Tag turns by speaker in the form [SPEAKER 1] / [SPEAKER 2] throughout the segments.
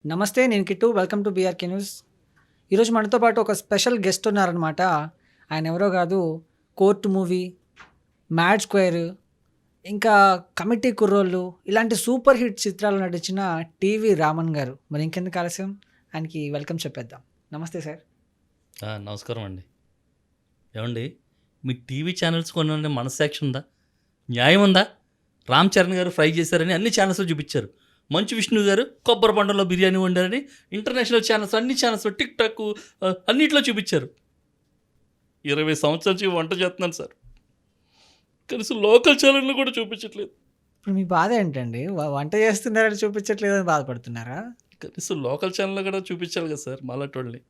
[SPEAKER 1] నమస్తే. నేను Kittu. Welcome to BRK news. ఈరోజు మనతో పాటు ఒక స్పెషల్ గెస్ట్ ఉన్నారనమాట. ఆయన ఎవరో కాదు, కోర్ట్ మూవీ, మ్యాడ్ స్క్వేర్, ఇంకా కమిటీ కుర్రోళ్ళు ఇలాంటి సూపర్ హిట్ చిత్రాలు నటించిన టీవీ రామన్ గారు. మరి ఇంకెందుకు ఆలస్యం, ఆయనకి వెల్కమ్ చెప్పేద్దాం. నమస్తే సార్.
[SPEAKER 2] నమస్కారం అండి. ఏమండి, మీ టీవీ ఛానల్స్ కొన్ని మనస్సాక్షి ఉందా? న్యాయం ఉందా? రామ్ చరణ్ గారు ఫ్రై చేశారని అన్ని ఛానల్స్లో చూపించారు. మంచు విష్ణు గారు కొబ్బరి బండలో బిర్యానీ వండారని ఇంటర్నేషనల్ ఛానల్స్, అన్ని ఛానల్స్లో, టిక్ టాక్ అన్నిట్లో చూపించారు. 20 సంవత్సరాల నుంచి వంట చేస్తున్నాను సార్, కనీసం లోకల్ ఛానల్లో కూడా చూపించట్లేదు.
[SPEAKER 1] ఇప్పుడు మీ బాధ ఏంటండి? వంట చేస్తున్నారని చూపించట్లేదని బాధపడుతున్నారా?
[SPEAKER 2] కనీసం లోకల్ ఛానల్లో కూడా చూపించాలి కదా సార్ మాలాంటి వాళ్ళని.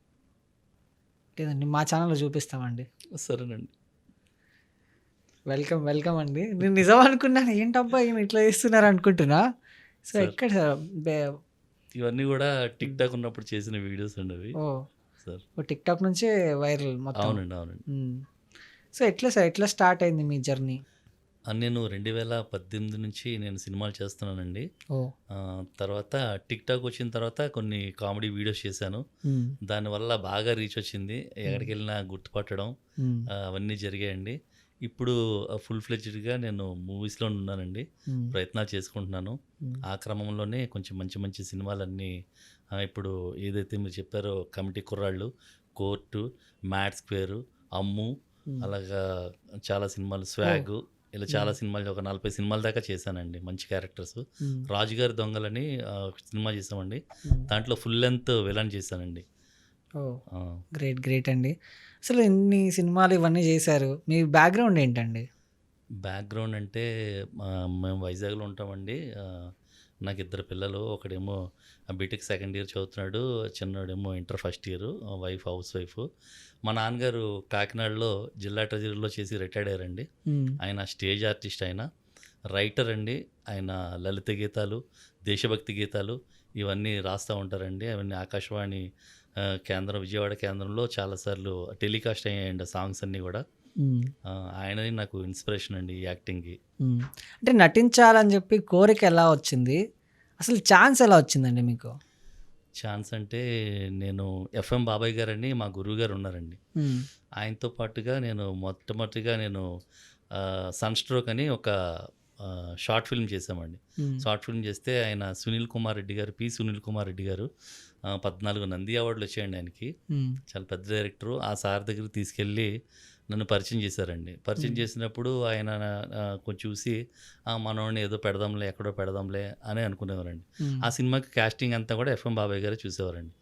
[SPEAKER 1] లేదండి, మా ఛానల్లో చూపిస్తామండి.
[SPEAKER 2] సరేనండి.
[SPEAKER 1] వెల్కమ్ వెల్కమ్ అండి. నేను నిజం అనుకున్నాను, ఏంటబ్బా ఈయన ఇట్లా చేస్తున్నారు అనుకుంటున్నా. సో
[SPEAKER 2] సార్,
[SPEAKER 1] ఎక్కడ సార్?
[SPEAKER 2] ఇవన్నీ కూడా టిక్ టాక్ ఉన్నప్పుడు చేసిన వీడియోస్ అండి అవి.
[SPEAKER 1] ఓ
[SPEAKER 2] సార్
[SPEAKER 1] టిక్ టాక్ నుంచే వైరల్ మొత్తం.
[SPEAKER 2] అవునండి.
[SPEAKER 1] సో ఎట్లా సార్, ఎట్లా స్టార్ట్ అయింది మీ జర్నీ?
[SPEAKER 2] నేను 2018 నుంచి నేను సినిమాలు చేస్తున్నానండి.
[SPEAKER 1] ఓ
[SPEAKER 2] తర్వాత టిక్ టాక్ వచ్చిన తర్వాత కొన్ని కామెడీ వీడియోస్ చేశాను. దానివల్ల బాగా రీచ్ వచ్చింది. ఎక్కడికి వెళ్ళినా గుర్తుపట్టడం అవన్నీ జరిగాయండి. ఇప్పుడు ఫుల్ ఫ్లెడ్జ్డ్గా నేను మూవీస్లో ఉన్నానండి, ప్రయత్నాలు చేసుకుంటున్నాను. ఆ క్రమంలోనే కొంచెం మంచి మంచి సినిమాలన్నీ ఇప్పుడు ఏదైతే మీరు చెప్పారో, కమిటీ కుర్రాళ్ళు, కోర్టు, మ్యాడ్ స్క్వేరు, అమ్ము, అలాగా చాలా సినిమాలు, స్వాగ్, ఇలా చాలా సినిమాలు, ఒక 40 సినిమాల దాకా చేశానండి. మంచి క్యారెక్టర్స్. రాజుగారి దొంగలని సినిమా చేసామండి, దాంట్లో ఫుల్ లెంత్ విలన్ చేశానండి.
[SPEAKER 1] ఓ గ్రేట్ గ్రేట్ అండి. అసలు ఇన్ని సినిమాలు ఇవన్నీ చేశారు, మీ బ్యాక్గ్రౌండ్ ఏంటండి?
[SPEAKER 2] బ్యాక్గ్రౌండ్ అంటే మేము వైజాగ్లో ఉంటామండి. నాకు 2 పిల్లలు. ఒకడేమో బీటెక్ సెకండ్ ఇయర్ చదువుతున్నాడు, చిన్నోడేమో inter first year, housewife. మా నాన్నగారు కాకినాడలో జిల్లా ట్రెజరీలో చేసి రిటైర్డ్ అయ్యారండి. ఆయన స్టేజ్ ఆర్టిస్ట్, ఆయన రైటర్ అండి. ఆయన లలిత గీతాలు, దేశభక్తి గీతాలు ఇవన్నీ రాస్తూ ఉంటారండి. అవన్నీ ఆకాశవాణి కేంద్రం, విజయవాడ కేంద్రంలో చాలాసార్లు టెలికాస్ట్ అయ్యాయండి సాంగ్స్ అన్నీ కూడా. ఆయనని నాకు ఇన్స్పిరేషన్ అండి యాక్టింగ్కి.
[SPEAKER 1] అంటే నటించాలని చెప్పి కోరిక ఎలా వచ్చింది? అసలు ఛాన్స్ ఎలా వచ్చిందండి మీకు?
[SPEAKER 2] ఛాన్స్ అంటే, నేను ఎఫ్ఎం బాబాయ్ గారని మా గురువు గారు ఉన్నారండి. ఆయనతో పాటుగా నేను మొట్టమొదటిగా సన్ స్ట్రోక్ అని ఒక షార్ట్ ఫిల్మ్ చేసామండి. షార్ట్ ఫిల్మ్ చేస్తే ఆయన సునీల్ కుమార్ రెడ్డి గారు, సునీల్ కుమార్ రెడ్డి గారు 14 నంది అవార్డులు వచ్చాయండి ఆయనకి. చాలా పెద్ద డైరెక్టరు. ఆ సార్ దగ్గరికి తీసుకెళ్ళి నన్ను పరిచయం చేశారండి. పరిచయం చేసినప్పుడు ఆయన కొంచెం చూసి మనోడిని ఏదో పెడదాంలే, ఎక్కడో పెడదాంలే అని అనుకునేవారండి. ఆ సినిమాకి కాస్టింగ్ అంతా కూడా ఎఫ్ఎం బాబాయ్ గారు చూసేవారండి.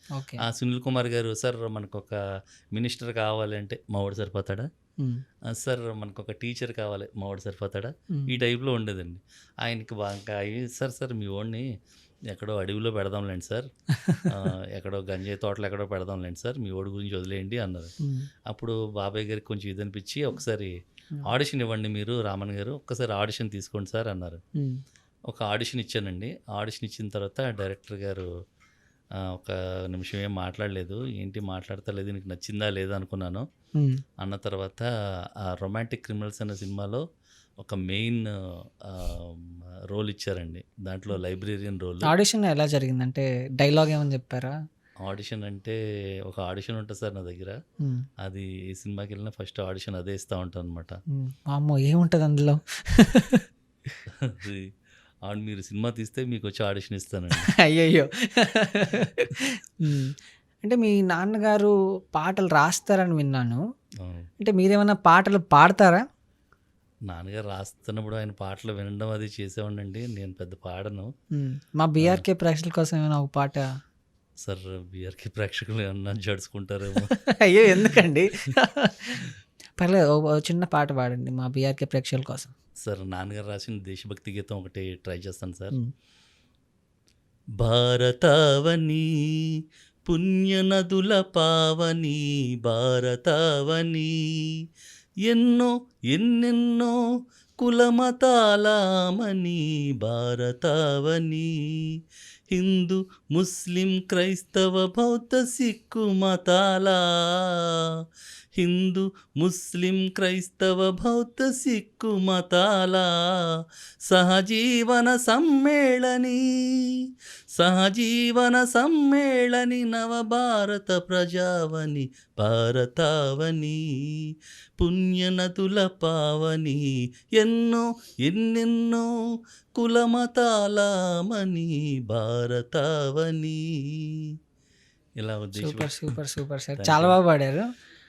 [SPEAKER 2] ఆ సునీల్ కుమార్ గారు, సార్ మనకు ఒక మినిస్టర్ కావాలి అంటే మా వాడు సరిపోతాడా, సార్ మనకు ఒక టీచర్ కావాలి, మా వాడు సరిపోతాడా, ఈ టైప్లో ఉండేదండి. ఆయనకి బాగా సార్ మీ వాడిని ఎక్కడో అడవిలో పెడదాంలేండి సార్, ఎక్కడో గంజాయి తోటలు ఎక్కడో పెడదాంలేండి సార్, మీ ఓడి గురించి వదిలేయండి అన్నారు. అప్పుడు బాబాయ్ గారికి కొంచెం ఇది అనిపించి, ఒకసారి ఆడిషన్ ఇవ్వండి మీరు రామన్ గారు, ఒక్కసారి ఆడిషన్ తీసుకోండి సార్ అన్నారు. ఒక ఆడిషన్ ఇచ్చానండి. ఆడిషన్ ఇచ్చిన తర్వాత డైరెక్టర్ గారు ఒక నిమిషం ఏం మాట్లాడలేదు. ఏంటి మాట్లాడతలేదు, నీకు నచ్చిందా లేదా అనుకున్నాను. అన్న తర్వాత రొమాంటిక్ క్రిమినల్స్ అనే సినిమాలో ఒక మెయిన్ రోల్ ఇచ్చారండి. దాంట్లో లైబ్రేరియన్ రోల్.
[SPEAKER 1] ఆడిషన్ ఎలా జరిగిందంటే డైలాగ్ ఏమని చెప్పారా?
[SPEAKER 2] ఆడిషన్ అంటే, ఒక ఆడిషన్ ఉంటుంది సార్ నా దగ్గర. అది ఈ సినిమాకి వెళ్ళిన ఫస్ట్ ఆడిషన్ అదే ఇస్తూ ఉంటాను అనమాట.
[SPEAKER 1] అమ్మో, ఏముంటుంది అందులో?
[SPEAKER 2] అవును, మీరు సినిమా తీస్తే మీకు వచ్చి ఆడిషన్ ఇస్తానండి.
[SPEAKER 1] అయ్యయ్యో. అంటే మీ నాన్నగారు పాటలు రాస్తారని విన్నాను. అంటే మీరేమైనా పాటలు పాడతారా?
[SPEAKER 2] నాన్నగారు రాస్తున్నప్పుడు ఆయన పాటలు వినడం అది చేసేవాడినండి. నేను పెద్ద పాడను.
[SPEAKER 1] మా బీఆర్కే ప్రేక్షకుల కోసం ఏమైనా ఒక పాట?
[SPEAKER 2] సార్, బీఆర్కే ప్రేక్షకులు ఏమన్నా జడుచుకుంటారేమో.
[SPEAKER 1] అయ్యో, ఎందుకండి? పర్లేదు, చిన్న పాట పాడండి మా బీఆర్కే ప్రేక్షకుల కోసం.
[SPEAKER 2] సార్, నాన్నగారు రాసిన దేశభక్తి గీతం ఒకటి ట్రై చేస్తాను సార్. భారతావని పుణ్యనదుల పావని, భారతావని ఎన్నెన్నో కులమతాలామని, భారతావని హిందూ ముస్లిం క్రైస్తవ బౌద్ధ సిక్కు మతాల హిందూ ముస్లిం క్రైస్తవ బౌద్ధ సిక్కు మతాల సహజీవన సమ్మేళని నవభారత ప్రజావని భారతావని పుణ్యనదుల పావని ఎన్నెన్నో కులమతాలమని భారతావని. ఇలా
[SPEAKER 1] super super super sir,
[SPEAKER 2] Thank
[SPEAKER 1] చాలా
[SPEAKER 2] you.
[SPEAKER 1] బాగా పాడారు.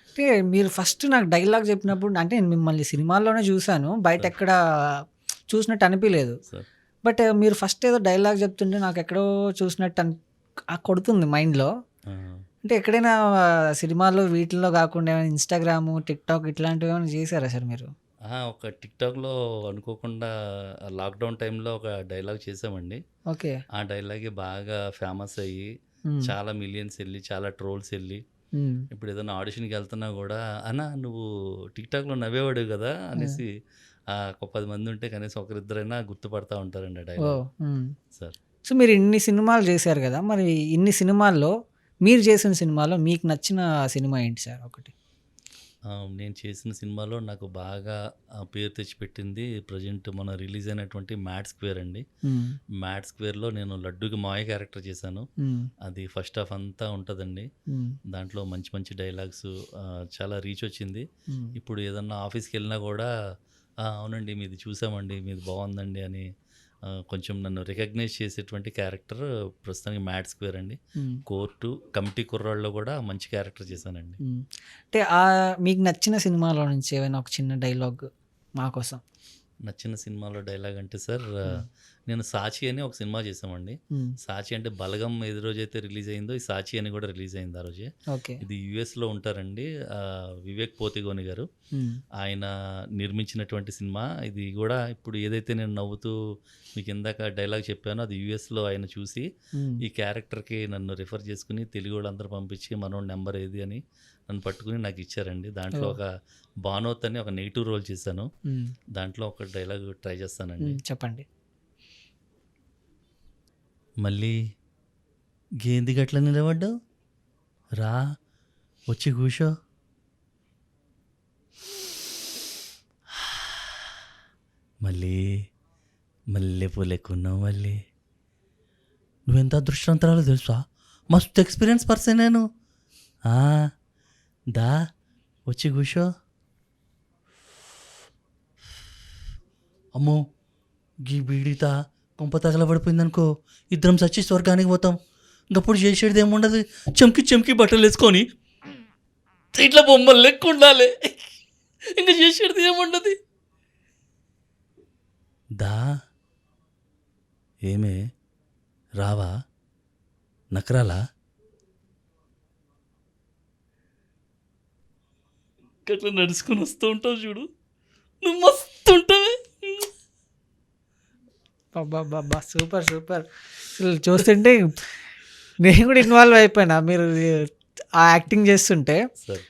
[SPEAKER 1] అంటే మీరు ఫస్ట్ నాకు డైలాగ్ చెప్పినప్పుడు అంటే నేను మిమ్మల్ని సినిమాల్లోనే చూశాను, బయట
[SPEAKER 2] Sir.
[SPEAKER 1] ఎక్కడ చూసినట్టు అనిపించలేదు.
[SPEAKER 2] సార్
[SPEAKER 1] బట్ మీరు ఫస్ట్ ఏదో డైలాగ్ చెప్తుంటే నాకు ఎక్కడో చూసినట్టు కొడుతుంది మైండ్లో. అంటే ఎక్కడైనా సినిమాల్లో వీటిల్లో కాకుండా ఏమైనా ఇన్స్టాగ్రామ్, టిక్టాక్ ఇట్లాంటివి ఏమైనా చేశారా సార్ మీరు?
[SPEAKER 2] ఒక టిక్టాక్లో అనుకోకుండా లాక్డౌన్ టైంలో ఒక డైలాగ్ చేసామండి.
[SPEAKER 1] ఓకే.
[SPEAKER 2] ఆ డైలాగే బాగా ఫేమస్ అయ్యి చాలా మిలియన్స్ వెళ్ళి చాలా ట్రోల్స్ వెళ్ళి ఇప్పుడు ఏదైనా ఆడిషన్కి వెళ్తున్నా కూడా అన్నా నువ్వు టిక్టాక్లో నవ్వేవాడు కదా అనేసి ఒక 10 మంది ఉంటే కనీసం ఒకరిద్దరైనా గుర్తుపడతా ఉంటారండి ఆ
[SPEAKER 1] ఓ
[SPEAKER 2] డైలాగ్ సార్.
[SPEAKER 1] సో మీరు ఇన్ని సినిమాలు చేశారు కదా, మరి ఇన్ని సినిమాల్లో మీరు చేసిన సినిమాలో మీకు నచ్చిన సినిమా ఏంటి సార్ ఒకటి?
[SPEAKER 2] నేను చేసిన సినిమాలో నాకు బాగా పేరు తెచ్చిపెట్టింది ప్రజెంట్ మొన్న రిలీజ్ అయినటువంటి మ్యాడ్ స్క్వేర్ అండి. మ్యాడ్ స్క్వేర్లో నేను లడ్డూకి మాయ క్యారెక్టర్ చేశాను. అది ఫస్ట్ హాఫ్ అంతా ఉంటుందండి. దాంట్లో మంచి మంచి డైలాగ్స్ చాలా రీచ్ వచ్చింది. ఇప్పుడు ఏదన్నా ఆఫీస్కి వెళ్ళినా కూడా అవునండి మీది చూసామండి, మీది బాగుందండి అని కొంచెం నన్ను రికగ్నైజ్ చేసేటువంటి క్యారెక్టర్ ప్రస్తుతానికి మ్యాడ్ స్క్వేర్ అండి. కోర్టు కమిటీ కుర్రాళ్ళలో కూడా మంచి క్యారెక్టర్ చేశానండి.
[SPEAKER 1] అంటే మీకు నచ్చిన సినిమాలో నుంచి ఏమైనా ఒక చిన్న డైలాగ్ మా కోసం?
[SPEAKER 2] నచ్చిన సినిమాలో డైలాగ్ అంటే సార్ నేను సాచి అని ఒక సినిమా చేసామండి. సాచి అంటే బలగం ఏది రోజైతే రిలీజ్ అయిందో ఈ సాచి అని కూడా రిలీజ్ అయింది ఆ రోజే.
[SPEAKER 1] ఓకే.
[SPEAKER 2] ఇది యుఎస్లో ఉంటారండి, వివేక్ పోతిగోని గారు. ఆయన నిర్మించినటువంటి సినిమా ఇది కూడా. ఇప్పుడు ఏదైతే నేను నవ్వుతూ మీకు ఇందాక డైలాగ్ చెప్పానో అది యుఎస్లో ఆయన చూసి ఈ క్యారెక్టర్కి నన్ను రిఫర్ చేసుకుని తెలుగు వాళ్ళందరూ పంపించి మనోడి నెంబర్ ఏది అని నన్ను పట్టుకుని నాకు ఇచ్చారండి. దాంట్లో ఒక బానోత్ అని ఒక నెగిటివ్ రోల్ చేశాను. దాంట్లో ఒక డైలాగ్ ట్రై చేస్తానండి.
[SPEAKER 1] చెప్పండి.
[SPEAKER 2] మళ్ళీ గేంది గట్ల నిలబడ్డావు, రా వచ్చి కూర్చో, మళ్ళీ మల్లెపూలు ఎక్కున్నావు, మళ్ళీ నువ్వెంత అదృష్టవంతరాలో తెలుసా, మస్తు ఎక్స్పీరియన్స్ పర్సన్ నేను. దా వచ్చి కూర్చో. అమ్మో గీ బీడితా కొంప తగలబడిపోయిందనుకో, ఇద్దరం చచ్చి స్వర్గానికి పోతాం. ఇంకప్పుడు చేసేది ఏముండదు, చెంకి చెంకి బట్టలు వేసుకొని ఇట్లా బొమ్మలు లెక్క ఉండాలి, ఇంకా చేసేది ఏముండదు. దా ఏమే రావా నకరాలా, అట్లా నడుచుకొని వస్తూ ఉంటావు చూడు, నువ్వు మస్తు ఉంటావే.
[SPEAKER 1] బాబా సూపర్ సూపర్. అసలు చూస్తుంటే నేను కూడా ఇన్వాల్వ్ అయిపోయినా మీరు ఆ యాక్టింగ్ చేస్తుంటే.
[SPEAKER 2] సార్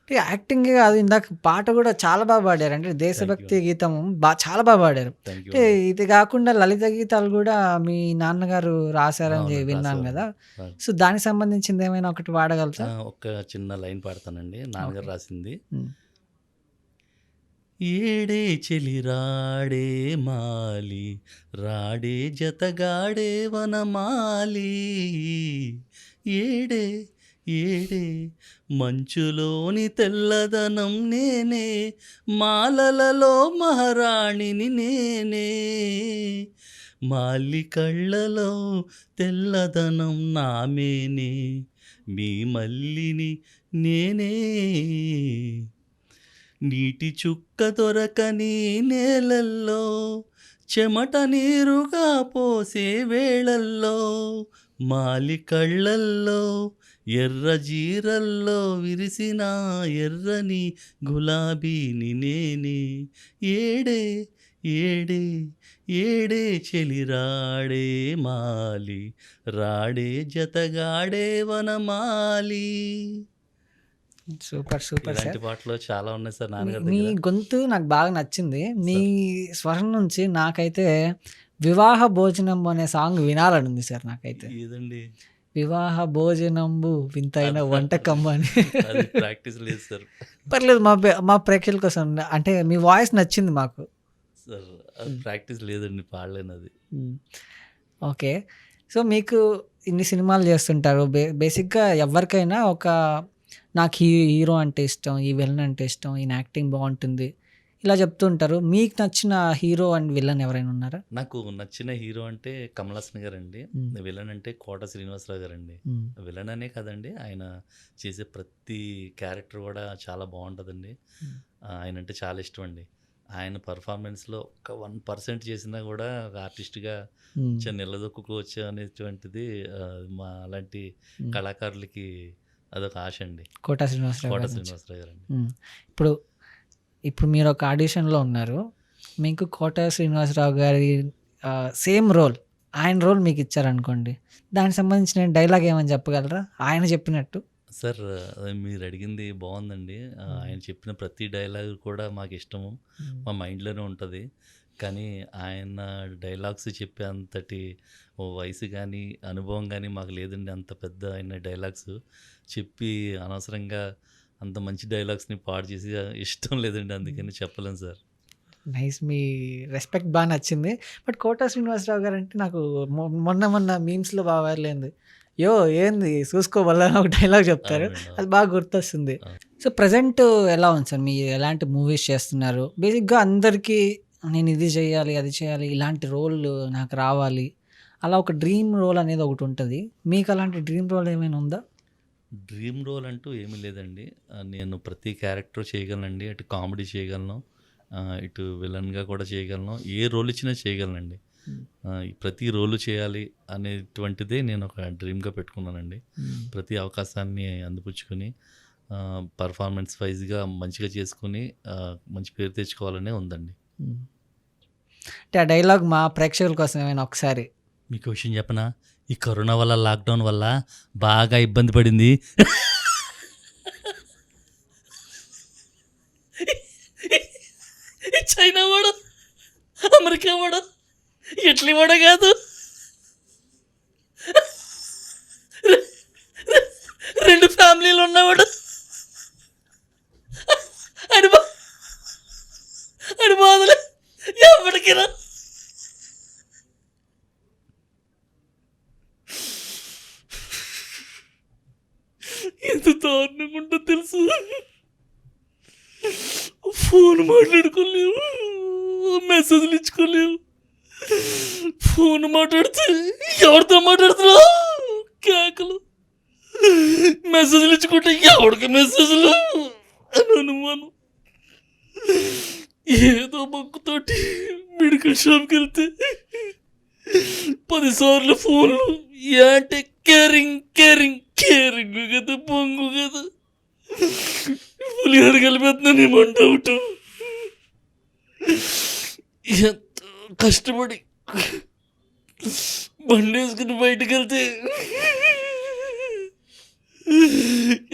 [SPEAKER 1] యాక్టింగ్ కాదు, ఇందాక పాట కూడా చాలా బాగా పాడారు. అంటే దేశభక్తి గీతం చాలా బాగా పాడారు.
[SPEAKER 2] Thank you.
[SPEAKER 1] అంటే ఇది కాకుండా లలిత గీతాలు కూడా మీ నాన్నగారు రాశారని విన్నాను కదా. సో దానికి సంబంధించింది ఏమైనా ఒకటి పాడగలుగుతా?
[SPEAKER 2] ఒక చిన్న లైన్ పాడతానండి, నాన్నగారు రాసింది. ఏడే చెలి రాడే మాలి, రాడే జతగాడే వనమాలి, ఏడే ఏడే మంచులోని తెల్లదనం నేనే, మాలలలో మహారాణిని నేనే, మాలి కళ్ళలో తెల్లదనం నామేనే, మీ మల్లిని నేనే, నీటి చుక్క దొరకని నేలల్లో, చెమట నీరుగా పోసే వేళల్లో, మాలి కళ్ళల్లో ఎర్ర జీరల్లో విరిసిన ఎర్రని గులాబీని నేనే, ఏడే ఏడే ఏడే చెలి రాడే మాలి, రాడే జతగాడే వనమాలి.
[SPEAKER 1] Super super sir.
[SPEAKER 2] ఇలాంటి పాటలు చాలా ఉన్నాయి సార్ నాన్నగారి
[SPEAKER 1] మీ
[SPEAKER 2] దగ్గర.
[SPEAKER 1] గొంతు నాకు బాగా నచ్చింది. మీ స్వరం నుంచి నాకైతే వివాహ భోజనం అనే సాంగ్ వినాలని ఉంది సార్ నాకైతే.
[SPEAKER 2] ఏదండి?
[SPEAKER 1] వివాహ భోజనంబు వింతైన వంటకం అని.
[SPEAKER 2] అది ప్రాక్టీస్ లేదు సార్.
[SPEAKER 1] పర్లేదు మా ప్రేక్షకుల కోసం అంటే మీ వాయిస్ నచ్చింది మాకు.
[SPEAKER 2] సార్ అది ప్రాక్టీస్ లేదండి, పాడలేను అది.
[SPEAKER 1] హ్మ్. ఓకే. సో, మీకు ఇన్ని సినిమాలు చేస్తుంటారు. బేసిక్‌గా ఎవరికైనా నాకు హీరో అంటే ఇష్టం, ఈ విలన్ అంటే ఇష్టం, ఈయన యాక్టింగ్ బావుంటుంది. ఇలా చెప్తూ ఉంటారు. మీకు నచ్చిన హీరో అండ్ విలన్ ఎవరైనా ఉన్నారా?
[SPEAKER 2] నాకు నచ్చిన హీరో అంటే కమల్ హాసన్ గారండి.
[SPEAKER 1] హ్మ్.
[SPEAKER 2] విలన్ అంటే కోట శ్రీనివాసరావు గారండి.
[SPEAKER 1] హ్మ్.
[SPEAKER 2] విలన్ అనే కాదండి, ఆయన చేసే ప్రతి క్యారెక్టర్ కూడా చాలా బాగుంటుందండి.
[SPEAKER 1] హ్మ్.
[SPEAKER 2] ఆయన అంటే చాలా ఇష్టం అండి. ఆయన పర్ఫార్మెన్స్లో ఒక 1% చేసినా కూడా ఒక ఆర్టిస్ట్గా
[SPEAKER 1] హ్మ్.
[SPEAKER 2] నిలదొక్కుకోవచ్చు అనేటువంటిది మా అలాంటి
[SPEAKER 1] హ్మ్.
[SPEAKER 2] కళాకారులకి అదొక ఆశ అండి.
[SPEAKER 1] కోటా శ్రీనివాసరావు
[SPEAKER 2] కోట
[SPEAKER 1] గారి నుంచి.
[SPEAKER 2] శ్రీనివాసరావు గారండి.
[SPEAKER 1] హ్మ్. ఇప్పుడు ఇప్పుడు మీరు ఒక ఆడిషన్‌లో ఉన్నారు. మీకు కోటా శ్రీనివాసరావు గారి సేమ్ రోల్, ఆయన రోల్ మీకు ఇచ్చారనుకోండి. దానికి సంబంధించిన డైలాగ్ ఏమైనా చెప్పగలరా? ఆయన చెప్పినట్టు?
[SPEAKER 2] సార్, మీరు అడిగింది బాగుందండి.
[SPEAKER 1] హ్మ్.
[SPEAKER 2] ఆయన చెప్పిన ప్రతి డైలాగ్ కూడా మాకు ఇష్టము,
[SPEAKER 1] హ్మ్.
[SPEAKER 2] మా మైండ్లోనే ఉంటుంది. కానీ ఆయన డైలాగ్స్ చెప్పే అంతటి వయసు కానీ అనుభవం కానీ మాకు లేదండి. అంత పెద్ద ఆయన డైలాగ్స్ చెప్పి అనవసరంగా అంత మంచి డైలాగ్స్ని పాడు చేసి ఇష్టం లేదండి, అందుకని చెప్పలేను సార్.
[SPEAKER 1] నైస్. మీ రెస్పెక్ట్ బా నచ్చింది. బట్ కోటా శ్రీనివాసరావు గారంటే నాకు మొన్న మీమ్స్‌లో బాగా వైరల్ అయింది. "యో ఏంది చూసుకో మల్ల" అని ఒక డైలాగ్ చెప్తారు.
[SPEAKER 2] అవునండి,
[SPEAKER 1] అది
[SPEAKER 2] అవును.
[SPEAKER 1] బాగా గుర్తొస్తుంది.
[SPEAKER 2] అవును.
[SPEAKER 1] సో, ప్రెజెంట్ ఎలా ఉంది సార్? మీరు ఎలాంటి మూవీస్ చేస్తున్నారు? బేసిక్‌గా అందరికీ నేను ఇది చేయాలి, అది చేయాలి, ఇలాంటి రోల్ నాకు రావాలి. అలా ఒక డ్రీమ్ రోల్ అనేది ఒకటుంటది. మీకు అలాంటి డ్రీమ్ రోల్ ఏమైనా ఉందా?
[SPEAKER 2] డ్రీమ్ రోల్ అంటూ ఏమీ లేదండి. నేను ప్రతి క్యారెక్టర్ చేయగలనండి. అటు కామెడీ చేయగలను, ఇటు విలన్‌గా కూడా చేయగలను. ఏ రోల్ ఇచ్చినా చేయగలనండి.
[SPEAKER 1] హ్మ్.
[SPEAKER 2] ఈ ప్రతి రోలు చేయాలి అనేటువంటిదే నేను ఒక డ్రీమ్‌గా పెట్టుకున్నానండి.
[SPEAKER 1] హ్మ్.
[SPEAKER 2] ప్రతి అవకాశాన్ని అందిపుచ్చుకొని పర్ఫార్మెన్స్ వైస్‌గా మంచిగా చేసుకొని మంచి పేరు తెచ్చుకోవాలనే ఉందండి.
[SPEAKER 1] హ్మ్. అంటే ఆ డైలాగ్ మా ప్రేక్షకుల కోసం ఏమైనా ఒకసారి
[SPEAKER 2] మీకు విషయం చెప్పనా? ఈ కరోనా వల్ల, లాక్‌డౌన్ వల్ల బాగా ఇబ్బంది పడింది. ఈ చైనా వాడు, అమెరికా వాడు, ఇటలీ వాడు కాదు. 2 ఫ్యామిలీలు ఉన్నవాడు. ఆడి బా ఆడి బాధలు ఎవడికి రా. ఎంత దారుణంగా ఉంటుందో తెలుసు. ఫోన్ మాట్లాడుకోలేవు, మెసేజ్లు ఇచ్చుకోలేవు. ఫోన్ మాట్లాడితే ఎవరితో మాట్లాడుతున్నావు? కేకలు. మెసేజ్లు ఇచ్చుకుంటే ఎవరికి మెసేజ్లు అని అనుమానం. ఏదో మొక్కుతోటి మెడికల్ షాప్కి వెళ్తే 10 సార్లు ఫోన్లు. అంటే కేరింగ్ కేరింగ్ కేరింగ్ కదా, పొంగు కదా. పులిహోర కలిపేస్తున్నానేమో డౌట్. ఎంతో కష్టపడి బండి వేసుకుని బయటకు వెళ్తే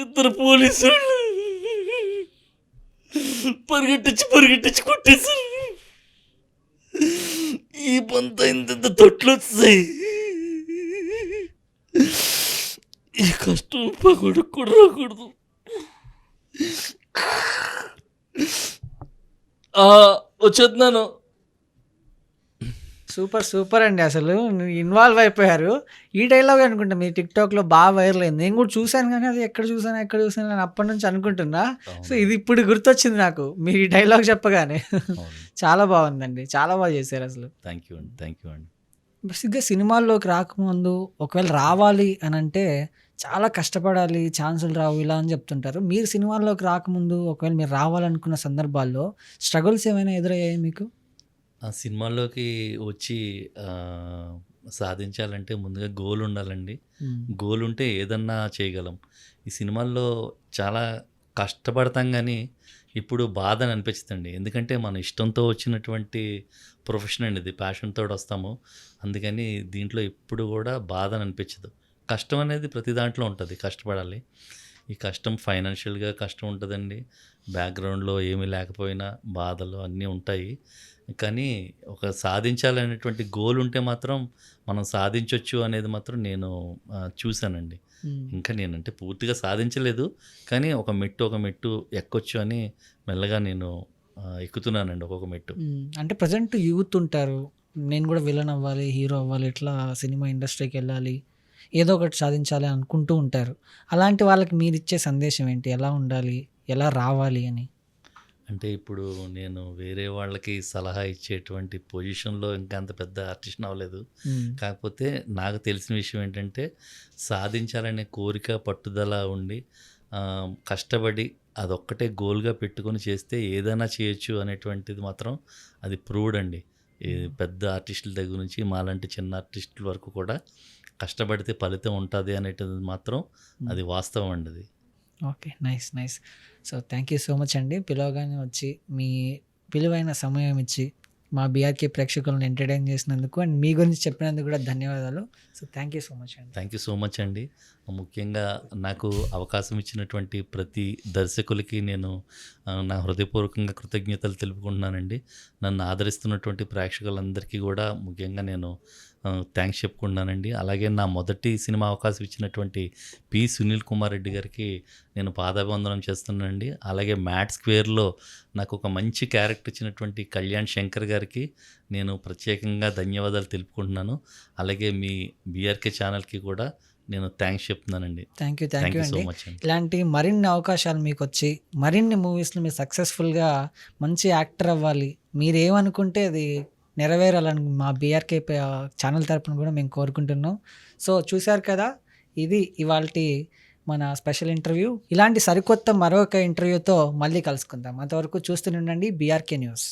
[SPEAKER 2] ఇద్దరు పోలీసు వాళ్ళు పరిగెట్టించి కొట్టేశారు. ఈ పంత ఇంత తొట్లు వచ్చాయి. ఈ కష్టం పగొడుకు కూడా రాకూడదు. వచ్చేస్తున్నాను.
[SPEAKER 1] సూపర్ అండి. అసలు ఇన్వాల్వ్ అయిపోయారు. ఈ డైలాగ్ అనుకుంటా మీ టిక్‌టాక్‌లో బాగా వైరల్ అయింది. నేను కూడా చూసాను గానీ అది ఎక్కడ చూసాను అని అప్పటి నుంచి అనుకుంటున్నా. సో, ఇది ఇప్పుడు గుర్తొచ్చింది నాకు. మీరు ఈ డైలాగ్ చెప్పగానే. చాలా బాగుందండి. చాలా బాగా చేశారు అసలు.
[SPEAKER 2] థ్యాంక్ యూ అండి, థ్యాంక్ యూ అండి.
[SPEAKER 1] బేసిక్‌గా సినిమాల్లోకి రాకముందు ఒకవేళ రావాలి అనంటే చాలా కష్టపడాలి, ఛాన్సులు రావు ఇలా అని చెప్తుంటారు. మీరు సినిమాల్లోకి రాకముందు ఒకవేళ మీరు రావాలనుకున్న సందర్భాల్లో స్ట్రగుల్స్ ఏమైనా ఎదురయ్యాయా మీకు?
[SPEAKER 2] ఆ సినిమాల్లోకి వచ్చి సాధించాలంటే ముందుగా గోల్ ఉండాలండి.
[SPEAKER 1] హ్మ్.
[SPEAKER 2] గోల్ ఉంటే ఏదన్నా చేయగలం. ఈ సినిమాల్లో చాలా కష్టపడతాం గానీ, ఇప్పుడు బాధని అనిపించదండి. ఎందుకంటే మన ఇష్టంతో వచ్చినటువంటి ప్రొఫెషన్ అండి ఇది. ప్యాషన్‌తోటి వస్తాము. అందుకని దీంట్లో ఎప్పుడు కూడా బాధని అనిపించదు. కష్టం అనేది ప్రతి దాంట్లో ఉంటది. కష్టపడాలి. ఈ కష్టం ఫైనాన్షియల్‌గా కష్టం ఉంటదండి. బ్యాక్‌గ్రౌండ్‌లో ఏమీ లేకపోయినా బాధలు అన్నీ ఉంటాయి. కానీ ఒక సాధించాలనేటువంటి గోల్ ఉంటే మాత్రం మనం సాధించొచ్చు అనేది మాత్రం నేను చూశానండి.
[SPEAKER 1] హ్మ్.
[SPEAKER 2] ఇంకా నేనంటే పూర్తిగా సాధించలేదు. కానీ ఒక మెట్టు ఎక్కొచ్చు అని మెల్లగా నేను ఎక్కుతున్నానండి ఒక్కొక్క మెట్టు.
[SPEAKER 1] అంటే ప్రెజెంట్ యూత్ ఉంటారు. నేను గూడా విలన్ అవ్వాలి, హీరో అవ్వాలి, ఇట్లా సినిమా ఇండస్ట్రీకెళ్ళాలి, ఏదో ఒకటి సాధించాలి అనుకుంటూ ఉంటారు. అలాంటి వాళ్ళకి మీరిచ్చే సందేశం ఏంటి? ఎలా ఉండాలి? ఎలా రావాలి అని?
[SPEAKER 2] అంటే ఇప్పుడు నేను వేరే వాళ్ళకి సలహా ఇచ్చేటువంటి పొజిషన్‌లో ఇంకా అంత పెద్ద ఆర్టిస్ట్‌ని అవ్వలేదు.
[SPEAKER 1] హ్మ్.
[SPEAKER 2] కాకపోతే నాకు తెలిసిన విషయం ఏంటంటే, సాధించాలనే కోరిక, పట్టుదల ఉండి కష్టపడి అదొక్కటే గోల్‌గా పెట్టుకొని చేస్తే ఏదైనా చేయొచ్చు అనేటువంటిది మాత్రం అది ప్రూవ్డ్ అండి. ఈ పెద్ద ఆర్టిస్టుల దగ్గర నుంచి మాలాంటి చిన్న ఆర్టిస్టుల వరకు కూడా కష్టపడితే ఫలితం ఉంటది అనేటిది మాత్రం అది వాస్తవం అండి అది.
[SPEAKER 1] Okay. Nice. Nice. So, thank you so much అండి. పిలవగానే వచ్చి మీ విలువైన సమయం ఇచ్చి మా బీఆర్‌కే ప్రేక్షకులను ఎంటర్‌టైన్ చేసినందుకు అండ్ మీ గురించి చెప్పినందుకు కూడా ధన్యవాదాలు. So, thank you so much అండి.
[SPEAKER 2] థ్యాంక్ యూ సో మచ్ అండి. ముఖ్యంగా నాకు అవకాశం ఇచ్చినటువంటి ప్రతి దర్శకులకి నేను నా హృదయపూర్వకంగా కృతజ్ఞతలు తెలుపుకుంటున్నానండి. నన్ను ఆదరిస్తున్నటువంటి ప్రేక్షకులందరికీ కూడా ముఖ్యంగా నేను థ్యాంక్స్ చెప్పుకుంటున్నానండి. అలాగే నా మొదటి సినిమా అవకాశం ఇచ్చినటువంటి సునీల్ కుమార్ రెడ్డి గారికి నేను పాదాభివందనం చేస్తున్నానండి. అలాగే మ్యాట్ స్క్వేర్‌లో నాకు ఒక మంచి క్యారెక్టర్ ఇచ్చినటువంటి కళ్యాణ్ శంకర్ గారికి నేను ప్రత్యేకంగా ధన్యవాదాలు తెలుపుకుంటున్నాను. అలాగే మీ బీఆర్‌కే ఛానల్‌కి కూడా నేను థ్యాంక్స్ చెప్తున్నానండి.
[SPEAKER 1] Thank you
[SPEAKER 2] thank you so
[SPEAKER 1] అండి.
[SPEAKER 2] మచ్ అండి.
[SPEAKER 1] ఇలాంటి మరిన్ని అవకాశాలు మీకొచ్చి, మరిన్ని మూవీస్‌లో మీరు సక్సెస్‌ఫుల్‌గా మంచి యాక్టర్ అవ్వాలి. మీరేమనుకుంటే అది నెరవేరాలని మా బీఆర్‌కే ఛానల్ తరపున కూడా మేము కోరుకుంటున్నాం. సో, చూసారు కదా! ఇది ఇవాల్టి మన స్పెషల్ ఇంటర్వ్యూ. ఇలాంటి సరికొత్త మరొక ఇంటర్వ్యూతో మళ్ళీ కలుసుకుందాం. అంతవరకు చూస్తూనే ఉండండి బీఆర్‌కే న్యూస్.